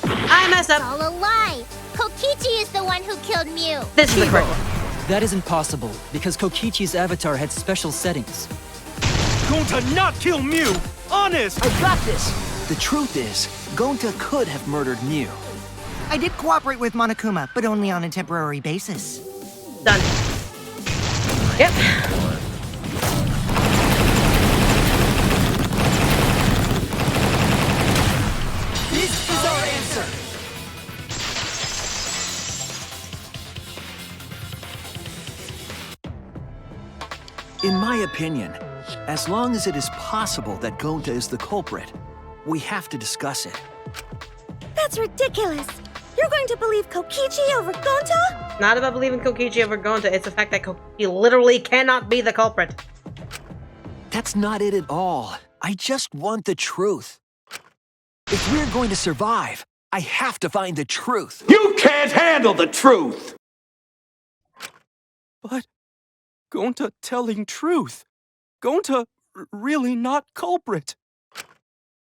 [SPEAKER 10] I messed up.
[SPEAKER 3] All a lie. Kokichi is the one who killed Mew.
[SPEAKER 10] This is the correct one.
[SPEAKER 7] That isn't possible, because Kokichi's avatar had special settings.
[SPEAKER 11] Gonta not kill Mew. Honest.
[SPEAKER 8] I got this. The truth is, Gonta could have murdered Mew.
[SPEAKER 6] I did cooperate with Monokuma, but only on a temporary basis.
[SPEAKER 10] Done. Yep.
[SPEAKER 8] This is our answer. In my opinion, as long as it is possible that Gonta is the culprit, we have to discuss it.
[SPEAKER 3] That's ridiculous. You're going to believe Kokichi over Gonta?
[SPEAKER 10] Not about believing Kokichi over Gonta, it's the fact that Kokichi literally cannot be the culprit.
[SPEAKER 8] That's not it at all. I just want the truth. If we're going to survive, I have to find the truth.
[SPEAKER 14] You can't handle the truth!
[SPEAKER 11] But Gonta telling truth. Gonta really not culprit.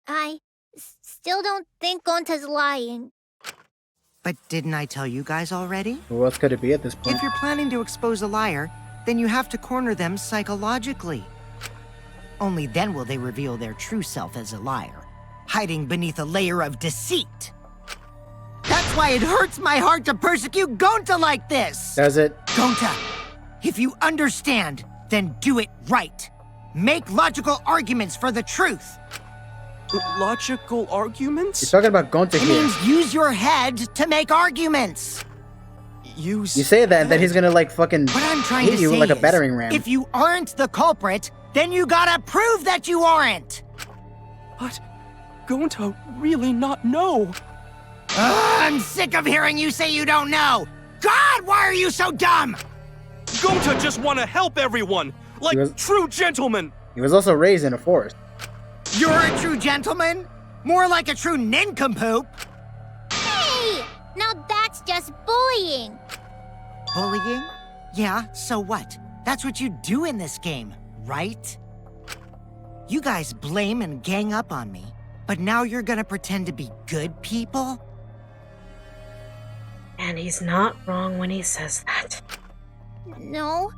[SPEAKER 3] I still don't think Gonta's lying.
[SPEAKER 6] But didn't I tell you guys already?
[SPEAKER 9] Who else could it be at this point?
[SPEAKER 6] If you're planning to expose a liar, then you have to corner them psychologically. Only then will they reveal their true self as a liar, hiding beneath a layer of deceit. That's why it hurts my heart to persecute Gonta like this!
[SPEAKER 9] Does it?
[SPEAKER 6] Gonta, if you understand, then do it right. Make logical arguments for the truth.
[SPEAKER 11] Logical arguments?
[SPEAKER 9] You're talking about Gonta
[SPEAKER 6] It
[SPEAKER 9] here.
[SPEAKER 6] means use your head to make arguments.
[SPEAKER 11] Use
[SPEAKER 9] You say that, and then he's gonna like fucking
[SPEAKER 6] What I'm trying
[SPEAKER 9] hit
[SPEAKER 6] to
[SPEAKER 9] you
[SPEAKER 6] say
[SPEAKER 9] with like a
[SPEAKER 6] is,
[SPEAKER 9] battering ram.
[SPEAKER 6] if you aren't the culprit, Then you gotta prove that you aren't!
[SPEAKER 11] But Gonta really not know.
[SPEAKER 6] I'm sick of hearing you say you don't know! God, why are you so dumb?
[SPEAKER 11] Gonta just want to help everyone, like true gentlemen.
[SPEAKER 9] He was also raised in a forest.
[SPEAKER 6] You're a true gentleman? More like a true nincompoop.
[SPEAKER 3] Hey! Now that's just bullying.
[SPEAKER 6] Bullying? Yeah, so what? That's what you do in this game, right? You guys blame and gang up on me, but now you're gonna pretend to be good people?
[SPEAKER 10] And he's not wrong when he says that.
[SPEAKER 3] No,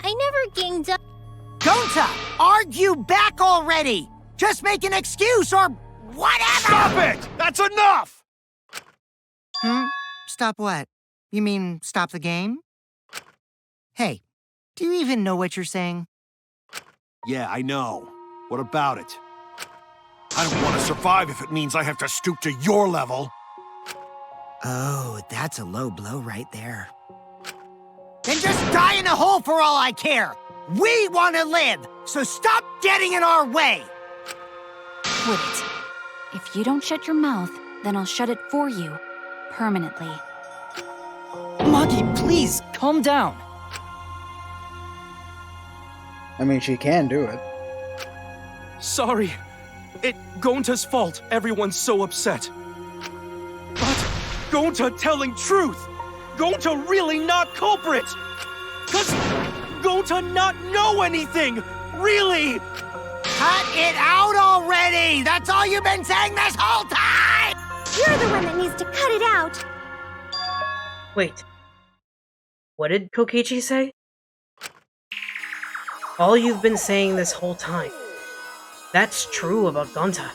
[SPEAKER 3] I never ganged up.
[SPEAKER 6] Gonta, argue back already! Just make an excuse or whatever!
[SPEAKER 4] Stop it! That's enough!
[SPEAKER 6] Stop what? You mean stop the game? Hey, do you even know what you're saying?
[SPEAKER 4] Yeah, I know. What about it? I don't want to survive if it means I have to stoop to your level.
[SPEAKER 6] Oh, that's a low blow right there. Then just die in a hole for all I care! We want to live, so stop getting in our way!
[SPEAKER 5] Wait. If you don't shut your mouth, then I'll shut it for you. Permanently.
[SPEAKER 7] Maki, please, calm down.
[SPEAKER 9] I mean, she can do it.
[SPEAKER 11] Sorry. It Gonta's fault everyone's so upset. But Gonta telling truth. Gonta really not culprit. Cause Gonta not know anything. Really.
[SPEAKER 6] Cut it out already! That's all you've been saying this whole time!
[SPEAKER 3] You're the one that needs to cut it out.
[SPEAKER 10] Wait. What did Kokichi say? All you've been saying this whole time. That's true about Gonta.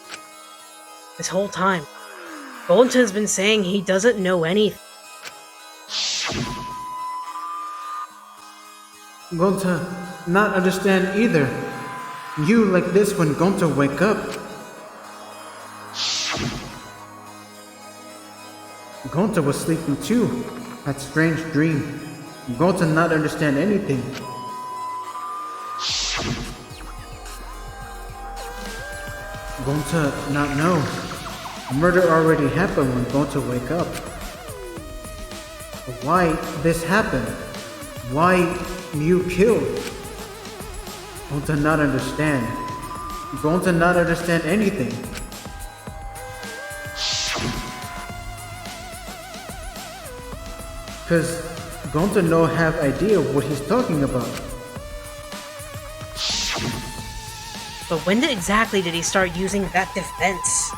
[SPEAKER 10] This whole time, Gonta's been saying he doesn't know anything.
[SPEAKER 15] Gonta, not understand either. You like this when Gonta wake up. Gonta was sleeping too. That strange dream. Gonta not understand anything. Gonta not know. Murder already happened when Gonta wake up. Why this happened? Why Mew killed? Gonta not understand. Gonta not understand anything. Cause Gonta no have idea what he's talking about.
[SPEAKER 10] But when exactly did he start using that defense?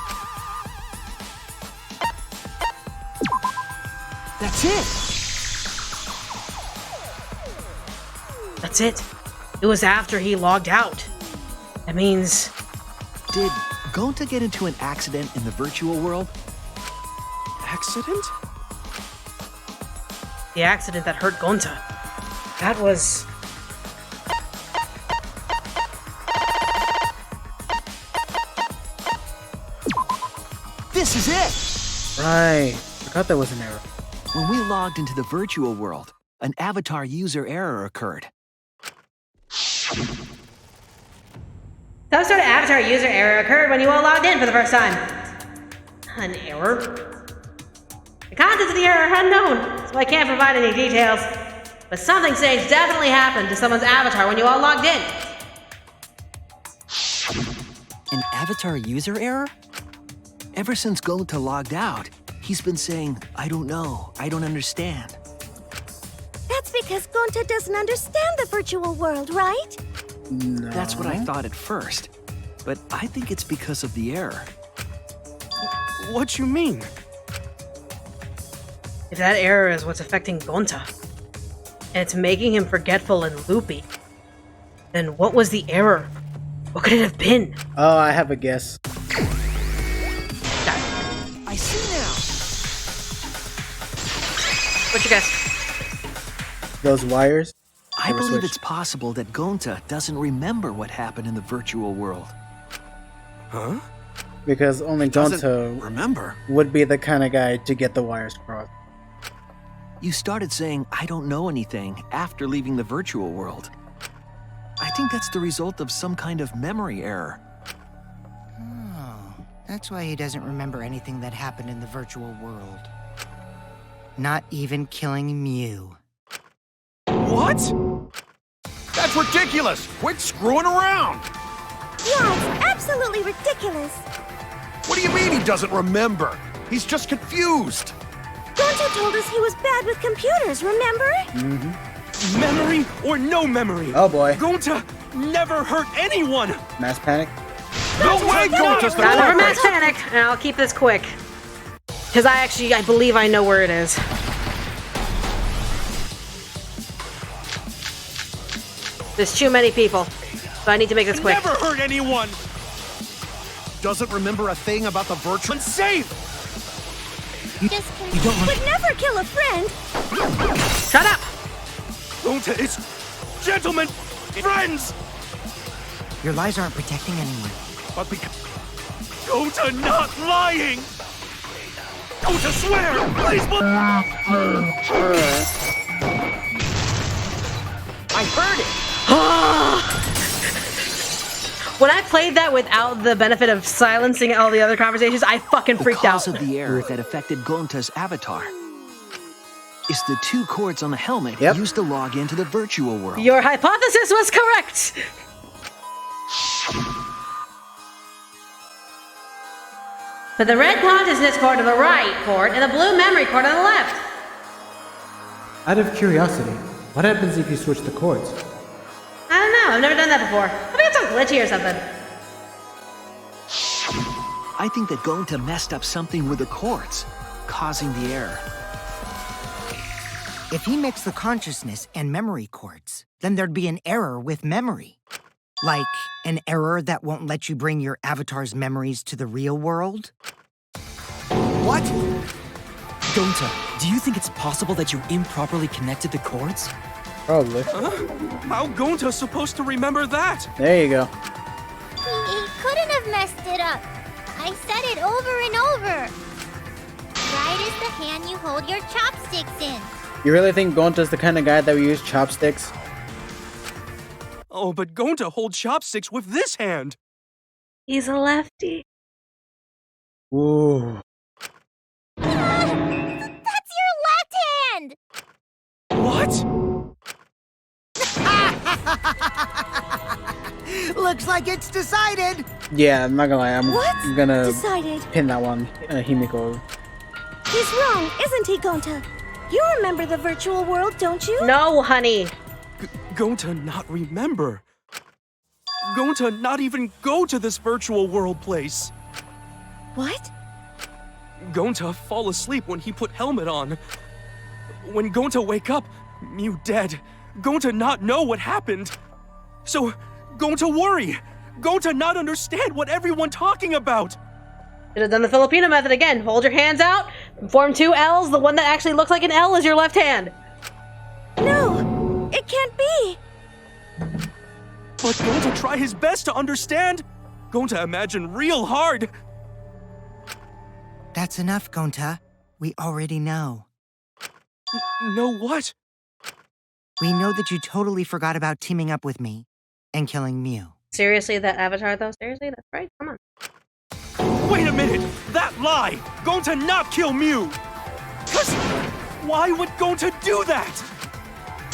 [SPEAKER 7] That's it!
[SPEAKER 10] That's it. It was after he logged out. That means...
[SPEAKER 8] Did Gonta get into an accident in the virtual world?
[SPEAKER 11] Accident?
[SPEAKER 10] the accident that hurt Gonta. That was...
[SPEAKER 8] This is it!
[SPEAKER 9] Right. Forgot that was an error.
[SPEAKER 8] When we logged into the virtual world, an avatar user error occurred.
[SPEAKER 1] Some sort of avatar user error occurred when you all logged in for the first time. An error? The contents of the error are unknown, so I can't provide any details. But something strange definitely happened to someone's avatar when you all logged in.
[SPEAKER 8] An avatar user error? Ever since Gonta logged out, he's been saying, I don't know, I don't understand.
[SPEAKER 3] That's because Gonta doesn't understand the virtual world, right?
[SPEAKER 9] No.
[SPEAKER 8] That's what I thought at first, but I think it's because of the error.
[SPEAKER 11] What you mean?
[SPEAKER 10] If that error is what's affecting Gonta, and it's making him forgetful and loopy, then what was the error? What could it have been?
[SPEAKER 9] Oh, I have a guess.
[SPEAKER 8] I see now.
[SPEAKER 10] What you guess?
[SPEAKER 9] Those wires?
[SPEAKER 8] I
[SPEAKER 9] They were
[SPEAKER 8] believe
[SPEAKER 9] switched.
[SPEAKER 8] it's possible that Gonta doesn't remember what happened in the virtual world.
[SPEAKER 11] Huh?
[SPEAKER 9] Because only
[SPEAKER 4] Doesn't
[SPEAKER 9] Gonta
[SPEAKER 4] remember.
[SPEAKER 9] would be the kind of guy to get the wires crossed.
[SPEAKER 8] You started saying, I don't know anything, after leaving the virtual world. I think that's the result of some kind of memory error.
[SPEAKER 6] Oh, that's why he doesn't remember anything that happened in the virtual world. Not even killing Mew.
[SPEAKER 11] What?
[SPEAKER 4] That's ridiculous! Quit screwing around!
[SPEAKER 3] Yeah, it's absolutely ridiculous.
[SPEAKER 4] What do you mean he doesn't remember? He's just confused.
[SPEAKER 3] Gonta told us he was bad with computers, remember?
[SPEAKER 9] Mm-hmm.
[SPEAKER 11] Memory or no memory?
[SPEAKER 9] Oh boy.
[SPEAKER 11] Gonta never hurt anyone!
[SPEAKER 9] Mass panic?
[SPEAKER 4] No way Gonta's the
[SPEAKER 10] Now, never
[SPEAKER 4] culprit!
[SPEAKER 10] mass panic, and I'll keep this quick. Because I believe I know where it is. There's too many people, so I need to make this quick.
[SPEAKER 11] Never hurt anyone!
[SPEAKER 4] Doesn't remember a thing about the virtual...
[SPEAKER 11] Unsafe!
[SPEAKER 3] Would never kill a friend.
[SPEAKER 10] Shut up!
[SPEAKER 11] Gonta is gentlemen, friends!
[SPEAKER 6] Your lies aren't protecting anyone.
[SPEAKER 11] But because... Gonta not lying! Gonta swear! Please
[SPEAKER 6] I heard it!
[SPEAKER 10] When I played that without the benefit of silencing all the other conversations, I fucking freaked out.
[SPEAKER 8] The cause of the error that affected Gonta's avatar is the 2 cords on the helmet used to log into the virtual world.
[SPEAKER 10] Your hypothesis was correct! Put the red consciousness cord to the right cord and the blue memory cord on the left.
[SPEAKER 15] Out of curiosity, what happens if you switch the cords?
[SPEAKER 10] I don't know, I've never done that before. I think it's all glitchy or something.
[SPEAKER 8] I think that Gonta messed up something with the cords, causing the error.
[SPEAKER 6] If he mixed the consciousness and memory cords, then there'd be an error with memory. Like an error that won't let you bring your avatar's memories to the real world?
[SPEAKER 7] What? Gonta, do you think it's possible that you improperly connected the cords?
[SPEAKER 9] Probably.
[SPEAKER 11] How Gonta's supposed to remember that?
[SPEAKER 9] There you go.
[SPEAKER 3] He couldn't have messed it up. I said it over and over. Right is the hand you hold your chopsticks in.
[SPEAKER 9] You really think Gonta's the kind of guy that would use chopsticks?
[SPEAKER 11] Oh, but Gonta holds chopsticks with this hand.
[SPEAKER 10] He's a lefty.
[SPEAKER 9] Ooh.
[SPEAKER 3] That's your left hand!
[SPEAKER 11] What?
[SPEAKER 6] Looks like it's decided!
[SPEAKER 9] Yeah, I'm not gonna lie. I'm gonna
[SPEAKER 3] Decided.
[SPEAKER 9] pin that one, Himiko.
[SPEAKER 3] He's wrong, isn't he, Gonta? You remember the virtual world, don't you?
[SPEAKER 10] No, honey.
[SPEAKER 11] Gonta not remember. Gonta not even go to this virtual world place.
[SPEAKER 3] What?
[SPEAKER 11] Gonta fall asleep when he put helmet on. When Gonta wake up, Mew dead. Gonta not know what happened. So, Gonta worry. Gonta not understand what everyone talking about.
[SPEAKER 10] Should have done the Filipino method again. Hold your hands out, form 2 L's. The one that actually looks like an L is your left hand.
[SPEAKER 3] No, it can't be.
[SPEAKER 11] But Gonta try his best to understand. Gonta imagine real hard.
[SPEAKER 6] That's enough, Gonta. We already know.
[SPEAKER 11] Know what?
[SPEAKER 6] We know that you totally forgot about teaming up with me and killing Mew.
[SPEAKER 10] Seriously, that avatar though? Seriously, that's right. Come on.
[SPEAKER 11] Wait a minute! That lie! Gonta not kill Mew! Cause why would Gonta do that?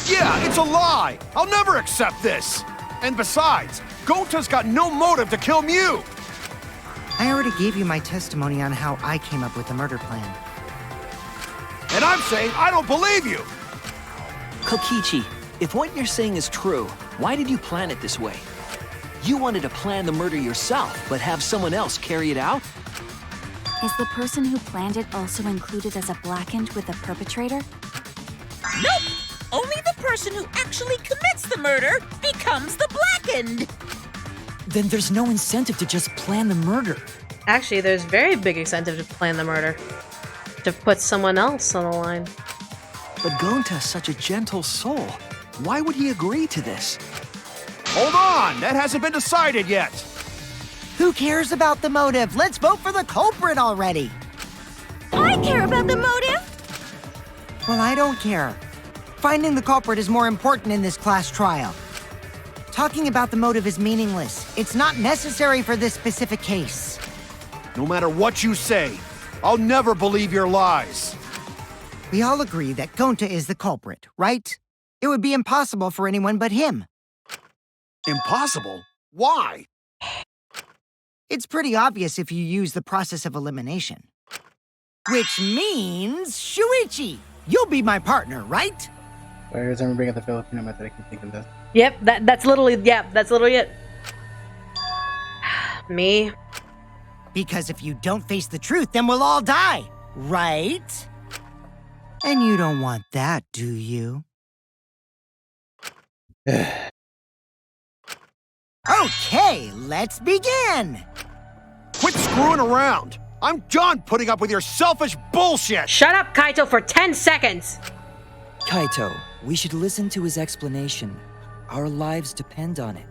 [SPEAKER 4] Yeah, it's a lie! I'll never accept this! And besides, Gonta's got no motive to kill Mew!
[SPEAKER 6] I already gave you my testimony on how I came up with the murder plan.
[SPEAKER 4] And I'm saying I don't believe you!
[SPEAKER 7] Kokichi, if what you're saying is true, why did you plan it this way? You wanted to plan the murder yourself, but have someone else carry it out?
[SPEAKER 5] Is the person who planned it also included as a blackened with the perpetrator?
[SPEAKER 12] Nope! Only the person who actually commits the murder becomes the blackened!
[SPEAKER 7] Then there's no incentive to just plan the murder.
[SPEAKER 10] Actually, there's very big incentive to plan the murder. To put someone else on the line.
[SPEAKER 8] But Gonta's such a gentle soul. Why would he agree to this?
[SPEAKER 4] Hold on! That hasn't been decided yet!
[SPEAKER 6] Who cares about the motive? Let's vote for the culprit already!
[SPEAKER 3] I care about the motive!
[SPEAKER 6] Well, I don't care. Finding the culprit is more important in this class trial. Talking about the motive is meaningless. It's not necessary for this specific case.
[SPEAKER 4] No matter what you say, I'll never believe your lies.
[SPEAKER 6] We all agree that Gonta is the culprit, right? It would be impossible for anyone but him.
[SPEAKER 4] Impossible? Why?
[SPEAKER 6] It's pretty obvious if you use the process of elimination. Which means, Shuichi, you'll be my partner, right?
[SPEAKER 9] Where is everyone bringing up the Filipino method? I can think of this.
[SPEAKER 10] Yep, that's literally it. Me?
[SPEAKER 6] Because if you don't face the truth, then we'll all die, right? And you don't want that, do you? Okay, let's begin!
[SPEAKER 4] Quit screwing around! I'm done putting up with your selfish bullshit!
[SPEAKER 10] Shut up, Kaito, for 10 seconds!
[SPEAKER 7] Kaito, we should listen to his explanation. Our lives depend on it.